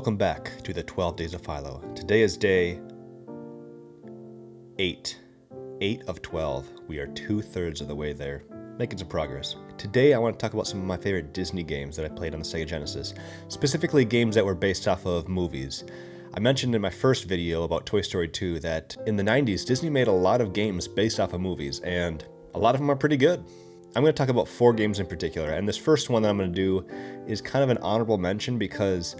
Welcome back to the 12 Days of Phylo. Today is day 8. 8 of 12. We are 2/3 of the way there, making some progress. Today I want to talk about some of my favorite Disney games that I played on the Sega Genesis, specifically games that were based off of movies. I mentioned in my first video about Toy Story 2 that in the 90s Disney made a lot of games based off of movies, and a lot of them are pretty good. I'm going to talk about 4 games in particular, and this first one that I'm going to do is kind of an honorable mention because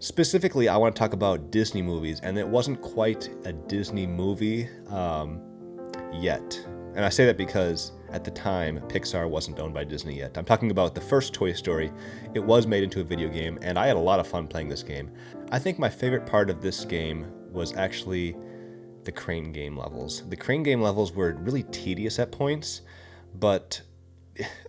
specifically I want to talk about Disney movies, and it wasn't quite a Disney movie yet. And I say that because at the time Pixar wasn't owned by Disney yet. I'm talking about the first Toy Story. It was made into a video game, and I had a lot of fun playing this game. I think my favorite part of this game was actually the crane game levels. The crane game levels were really tedious at points, but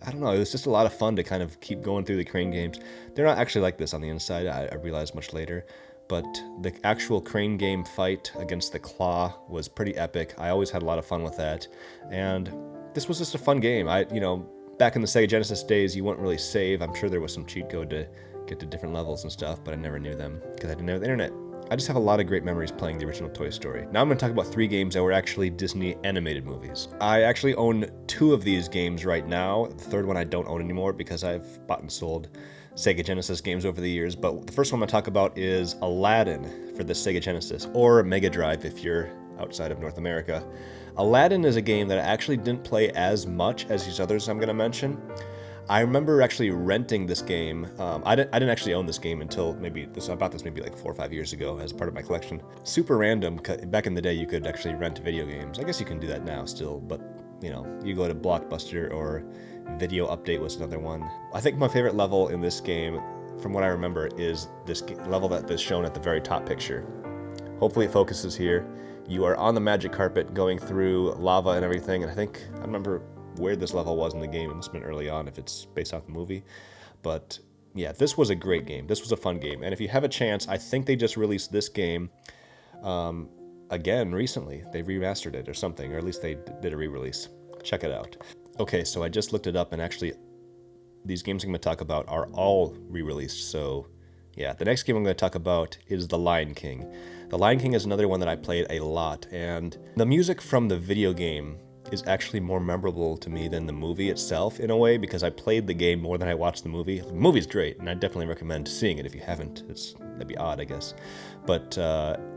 I don't know, it was just a lot of fun to kind of keep going through the crane games. They're not actually like this on the inside, I realized much later, but the actual crane game fight against the Claw was pretty epic. I always had a lot of fun with that, and this was just a fun game. Back in the Sega Genesis days, you wouldn't really save. I'm sure there was some cheat code to get to different levels and stuff, but I never knew them because I didn't have the internet. I just have a lot of great memories playing the original Toy Story. Now I'm going to talk about 3 games that were actually Disney animated movies. I actually own 2 of these games right now. The third one I don't own anymore because I've bought and sold Sega Genesis games over the years. But the first one I'm going to talk about is Aladdin for the Sega Genesis, or Mega Drive if you're outside of North America. Aladdin is a game that I actually didn't play as much as these others I'm going to mention. I remember actually renting this game. I didn't actually own this game until I bought this maybe like 4 or 5 years ago as part of my collection. Super random. Back in the day, you could actually rent video games. I guess you can do that now still, but you go to Blockbuster, or Video Update was another one. I think my favorite level in this game, from what I remember, is this level that is shown at the very top picture. Hopefully it focuses here. You are on the magic carpet going through lava and everything, and I remember where this level was in the game. It must have been early on if it's based off the movie. But yeah, this was a great game. This was a fun game. And if you have a chance, I think they just released this game again recently. They remastered it or something, or at least they did a re-release. Check it out. Okay, so I just looked it up, and actually these games I'm going to talk about are all re-released. So yeah, the next game I'm going to talk about is The Lion King. The Lion King is another one that I played a lot, and the music from the video game is actually more memorable to me than the movie itself in a way, because I played the game more than I watched the movie. The movie's great, and I definitely recommend seeing it if you haven't. That'd be odd, I guess. But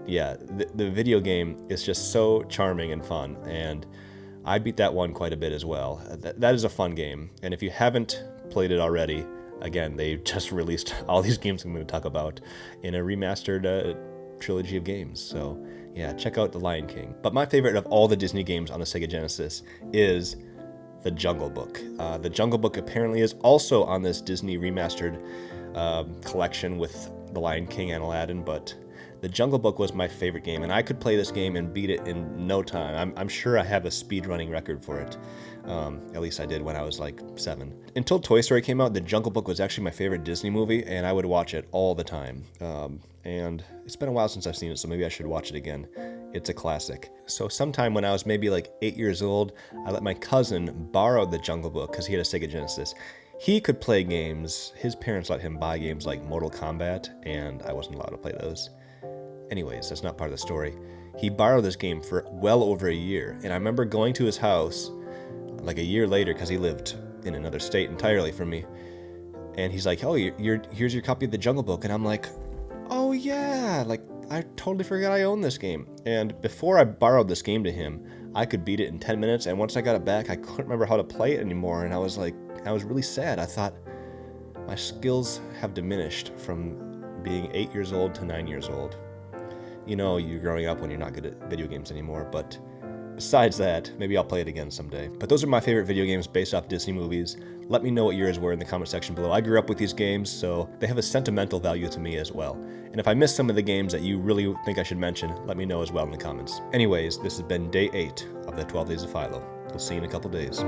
yeah, the video game is just so charming and fun, and I beat that one quite a bit as well. That is a fun game, and if you haven't played it already, again, they just released all these games I'm going to talk about in a remastered trilogy of games. So yeah, check out The Lion King. But my favorite of all the Disney games on the Sega Genesis is The Jungle Book. The Jungle Book apparently is also on this Disney remastered collection with The Lion King and Aladdin, but The Jungle Book was my favorite game, and I could play this game and beat it in no time. I'm sure I have a speedrunning record for it. At least I did when I was like 7. Until Toy Story came out, The Jungle Book was actually my favorite Disney movie, and I would watch it all the time. And it's been a while since I've seen it, so maybe I should watch it again. It's a classic. So sometime when I was maybe like 8 years old, I let my cousin borrow The Jungle Book because he had a Sega Genesis. He could play games. His parents let him buy games like Mortal Kombat, and I wasn't allowed to play those. Anyways, that's not part of the story. He borrowed this game for well over a year, and I remember going to his house like a year later because he lived in another state entirely from me, and he's like, "Oh, here's your copy of The Jungle Book," and I'm like, "Oh yeah, like I totally forgot I owned this game." And before I borrowed this game to him, I could beat it in 10 minutes, and once I got it back, I couldn't remember how to play it anymore, and I was really sad. I thought my skills have diminished from being 8 years old to 9 years old. You're growing up when you're not good at video games anymore, but besides that, maybe I'll play it again someday. But those are my favorite video games based off Disney movies. Let me know what yours were in the comment section below. I grew up with these games, so they have a sentimental value to me as well. And if I missed some of the games that you really think I should mention, let me know as well in the comments. Anyways, this has been day 8 of the 12 Days of Phylo. We'll see you in a couple days.